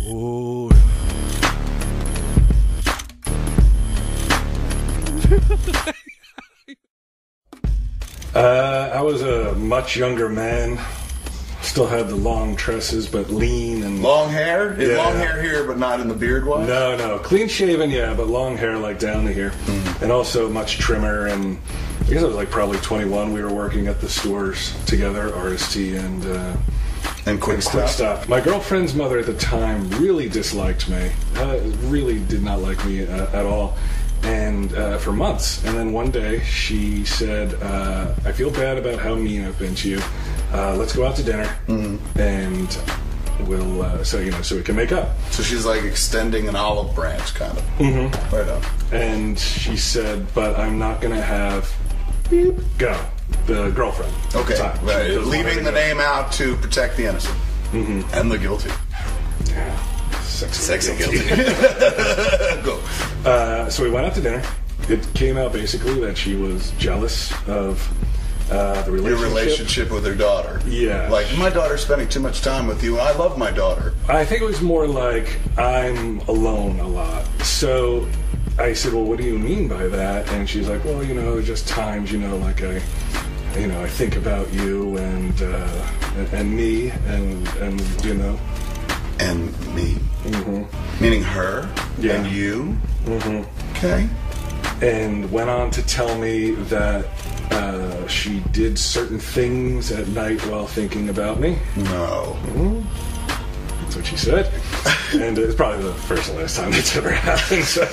Oh. I was a much younger man. Still had the long tresses, but lean and... Long hair? Yeah. Long hair here, but not in the beard wise? No. Clean shaven, yeah, but long hair like down to here. Mm. And also much trimmer, and I guess I was like probably 21. We were working at the stores together, RST and Quick Stop. My girlfriend's mother at the time really disliked me. Really did not like me at all. And for months. And then one day she said, I feel bad about how mean I've been to you. Let's go out to dinner, and we'll so we can make up. So she's like extending an olive branch, kind of. Mm-hmm. Right on. And she said, but I'm not going to have go the girlfriend. Okay, right. Leaving the name out to protect the innocent and the guilty. Yeah. Sexy guilty. Go. So we went out to dinner. It came out basically that she was jealous of the relationship. Your relationship with her daughter. Yeah. Like, my daughter's spending too much time with you, and I love my daughter. I think it was more like, I'm alone a lot. So I said, well, what do you mean by that? And she's like, well, just times, like I think about you and me and And me? Mm-hmm. Meaning her? Yeah. And you? Mm-hmm. Okay. And went on to tell me that she did certain things at night while thinking about me. No. Mm-hmm. That's what she said. And it's probably the first and last time it's ever happened. So.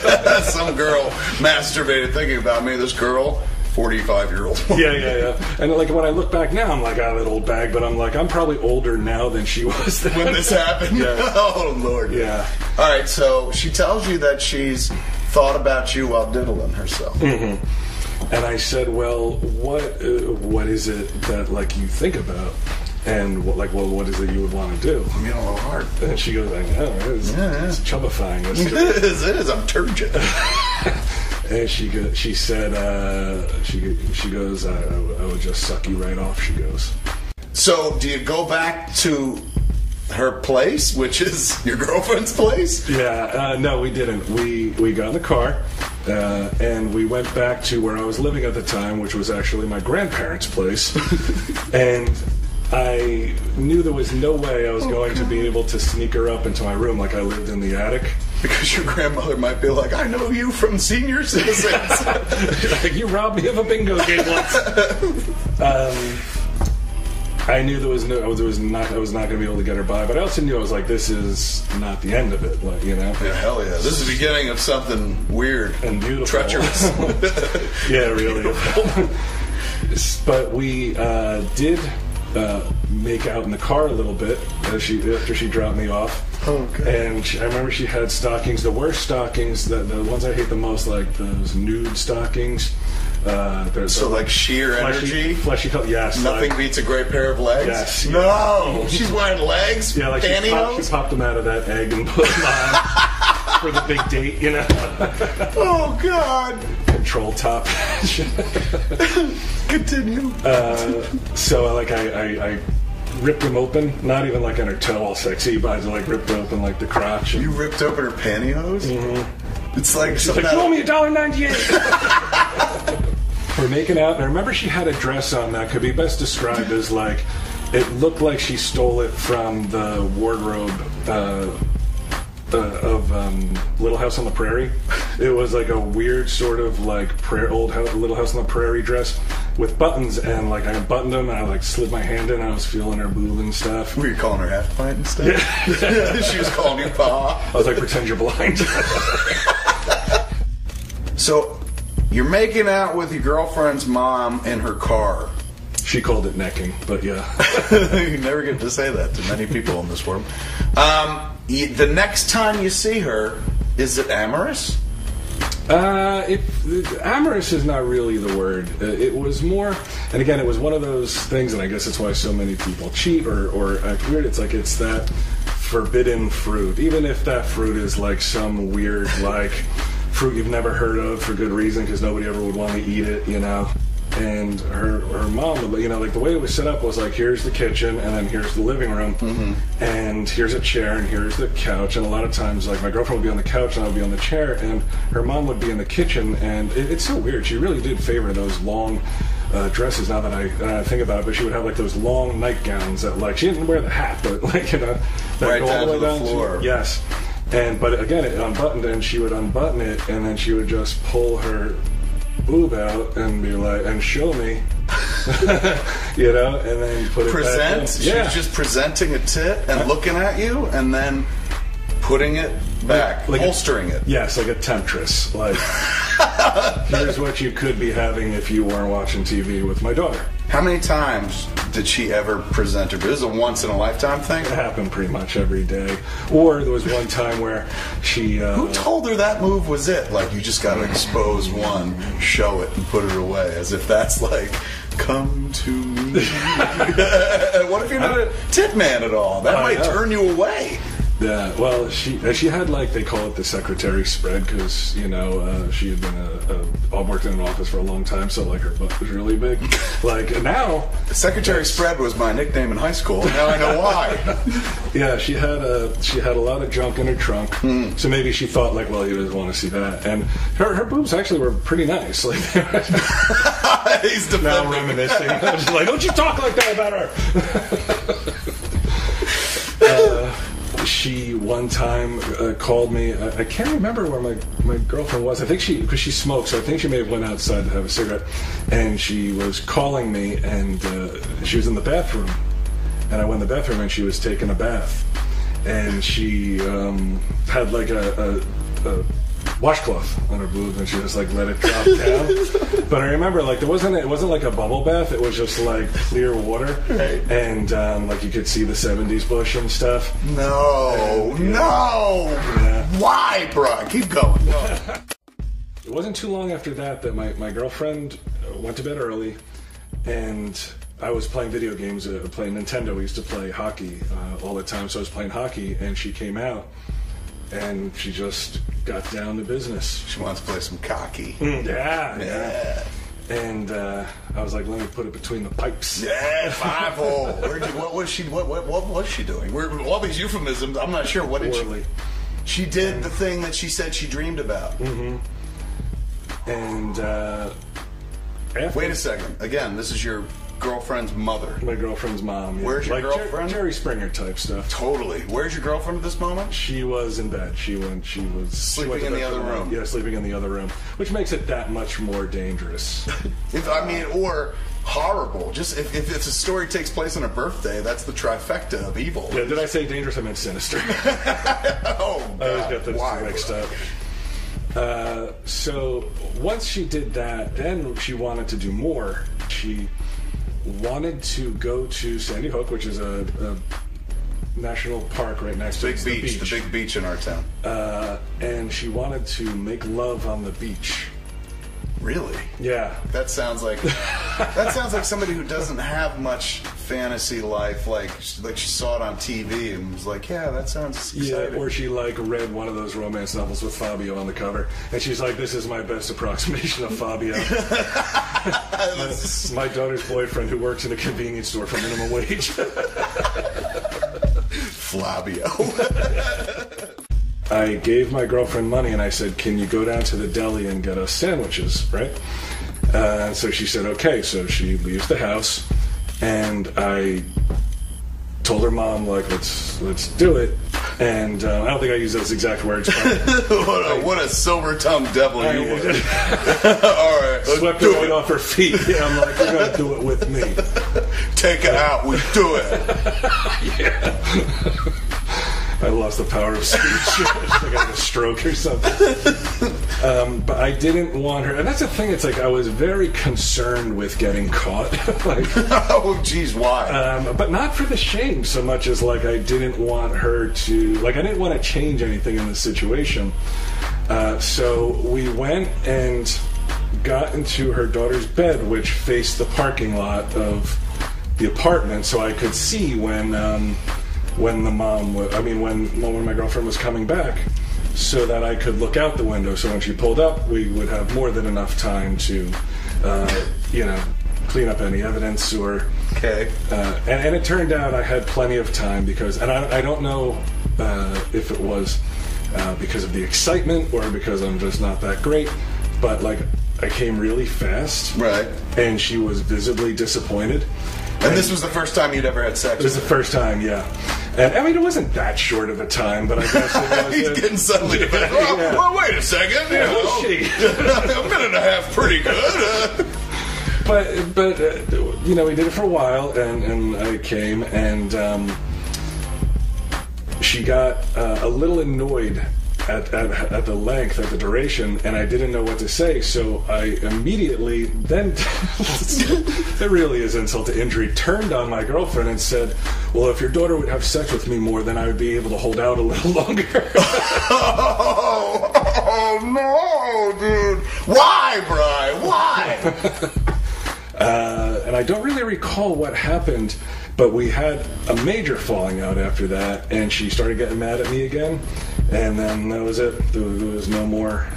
Some girl masturbated thinking about me. This girl, 45-year-old woman. Yeah. And like when I look back now, I'm like, that old bag. But I'm like, I'm probably older now than she was then. When this happened? Yeah. Oh, Lord. Yeah. All right, so she tells you that she's thought about you while diddling herself. Mm-hmm. And I said, well, what is it that, like, you think about? And, what is it you would want to do? I mean, a little hard. And she goes, I know, it's chubbifying. It is. I'm turgid. And she said, she goes, I would just suck you right off, she goes. So, do you go back to her place, which is your girlfriend's place? Yeah, no, we didn't. We got in the car, and we went back to where I was living at the time, which was actually my grandparents' place. And I knew there was no way I was going to be able to sneak her up into my room like I lived in the attic. Because your grandmother might be like, I know you from Senior Citizens. Like, you robbed me of a bingo game once. I knew I was not going to be able to get her by, but I also knew I was like, this is not the end of it, like, Yeah, hell yeah. This is the beginning of something weird and beautiful, treacherous. Yeah, really. But we did make out in the car a little bit after she dropped me off. Okay. And I remember she had stockings, the worst stockings, the ones I hate the most, like those nude stockings. So like sheer energy? Fleshy color, yes. Nothing beats a great pair of legs? Yes. No! She's wearing legs? Yeah, like pantyhose? She popped them out of that egg and put them on for the big date, Oh, God! Control top. Continue. So, like, I ripped them open, not even like on her toe all sexy, but I like ripped open like the crotch. You ripped open her pantyhose? Mm-hmm. It's like she's like, you owe me $1.98. We're making out, and I remember she had a dress on that could be best described as like, it looked like she stole it from the wardrobe of Little House on the Prairie. It was like a weird sort of like Little House on the Prairie dress with buttons, and like I buttoned them and I like slid my hand in and I was feeling her boob and stuff. Were you calling her half pint and stuff? Yeah. She was calling you pa. I was like, pretend you're blind. So you're making out with your girlfriend's mom in her car. She called it necking, but yeah. You never get to say that to many people in this world. The next time you see her, is it amorous? Amorous is not really the word. It was more, and again, it was one of those things, and I guess it's why so many people cheat or act weird. It's like it's that forbidden fruit, even if that fruit is like some weird like fruit you've never heard of for good reason because nobody ever would want to eat it, and her mom, you know, like the way it was set up was like, here's the kitchen, and then here's the living room, and here's a chair, and here's the couch. And a lot of times, like, my girlfriend would be on the couch and I would be on the chair, and her mom would be in the kitchen. And it's so weird. She really did favor those long dresses, now that I think about it, but she would have like those long nightgowns that, like, she didn't wear the hat, but like, you know, that right go all down the way to the down floor. Yes. But again, it unbuttoned, and she would unbutton it, and then she would just pull her boob out and be like, and show me, you know, and then put it back in. She was just presenting a tit and looking at you, and then putting it back, like holstering it. Yes, like a temptress. Like, here's what you could be having if you weren't watching TV with my daughter. How many times did she ever present her? This is a once-in-a-lifetime thing? It happened pretty much every day. Or there was one time where she... Who told her that move was it? Like, you just got to expose one, show it, and put it away, as if that's like, come to me. What if you're not a tit man at all? That might turn you away. Yeah, well, she had, like, they call it the secretary spread, because, you know, she had been worked in an office for a long time, so, like, her butt was really big. Like, now... Secretary spread was my nickname in high school. Now I know why. Yeah, she had a lot of junk in her trunk, so maybe she thought, like, well, he doesn't want to see that. And her boobs actually were pretty nice. Like, he's now reminiscing. I was just like, don't you talk like that about her. She one time called me. I can't remember where my girlfriend was. I think because she smoked, so I think she may have went outside to have a cigarette. And she was calling me, and she was in the bathroom. And I went in the bathroom, and she was taking a bath. And she had like a washcloth on her boob, and she just like let it drop down. But I remember, like, it wasn't like a bubble bath. It was just like clear water, right. And like you could see the '70s bush and stuff. No. Yeah. Why, bro? Keep going. It wasn't too long after that my girlfriend went to bed early, and I was playing video games, playing Nintendo. We used to play hockey all the time, so I was playing hockey, and she came out. And she just got down to business. She wants to play some cocky. Yeah. And I was like, let me put it between the pipes. Yeah, 5-hole. What was she doing? All these euphemisms, I'm not sure. What did she did the thing that she said she dreamed about. Mm-hmm. And wait a second. Again, this is your girlfriend's mother. My girlfriend's mom. Yeah. Where's your girlfriend? Jerry Springer type stuff. Totally. Where's your girlfriend at this moment? She was in bed. She was sleeping in the other room. Yeah, sleeping in the other room, which makes it that much more dangerous. Or horrible. Just if the story takes place on a birthday, that's the trifecta of evil. Yeah, did I say dangerous? I meant sinister. Oh, God. I always got those mixed up. So once she did that, then she wanted to do more. She wanted to go to Sandy Hook, which is a national park right next to the beach. The big beach in our town. And she wanted to make love on the beach. Really? Yeah. That sounds like somebody who doesn't have much fantasy life. Like she saw it on TV and was like, yeah, that sounds exciting. Yeah, or she like read one of those romance novels with Fabio on the cover, and she's like, this is my best approximation of Fabio. My daughter's boyfriend who works in a convenience store for minimum wage. Fabio. I gave my girlfriend money and I said, can you go down to the deli and get us sandwiches, right? And so she said, okay. So she leaves the house, and I told her mom, like, let's do it. And I don't think I used those exact words. What a silver-tongued devil you were. All right. Swept her right off her feet. Yeah, I'm like, you're going to do it with me. Take it out. We do it. Yeah. I lost the power of speech. I got a stroke or something. But I didn't want her, and that's the thing. It's like I was very concerned with getting caught. Like, oh, geez, why? But not for the shame so much as like I didn't want her to, like, I didn't want to change anything in the situation. So we went and got into her daughter's bed, which faced the parking lot of the apartment, so I could see when the mom when my girlfriend was coming back, so that I could look out the window. So when she pulled up, we would have more than enough time to clean up any evidence or. Okay. And it turned out I had plenty of time because, and I don't know if it was because of the excitement or because I'm just not that great, but like I came really fast. Right. And she was visibly disappointed. And this was the first time you'd ever had sex? It was the first time, yeah. And I mean, it wasn't that short of a time, but I guess it was. He's getting suddenly defensive. Well, wait a second. Yeah, a minute and a half, pretty good. But we did it for a while, and I came, and she got a little annoyed at the length, at the duration, and I didn't know what to say, so I immediately, then, there really is insult to injury, turned on my girlfriend and said, well, if your daughter would have sex with me more, then I would be able to hold out a little longer. Oh, no, dude. Why, Bri? Why? And I don't really recall what happened, but we had a major falling out after that, and she started getting mad at me again, and then that was it. There was no more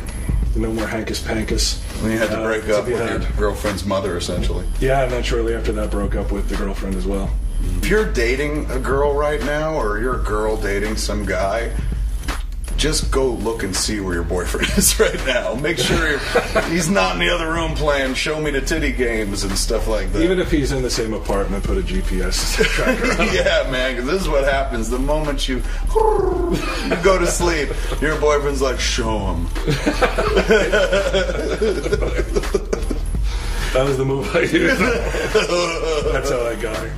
hankus-pankus. And you had to break up with your girlfriend's mother, essentially. Yeah, and then shortly after that, broke up with the girlfriend as well. If you're dating a girl right now, or you're a girl dating some guy, just go look and see where your boyfriend is right now. Make sure he's not in the other room playing show me the titty games and stuff like that. Even if he's in the same apartment, put a GPS tracker on. Yeah, man, because this is what happens. The moment you go to sleep, your boyfriend's like, show him. That was the move I used. That's how I got her.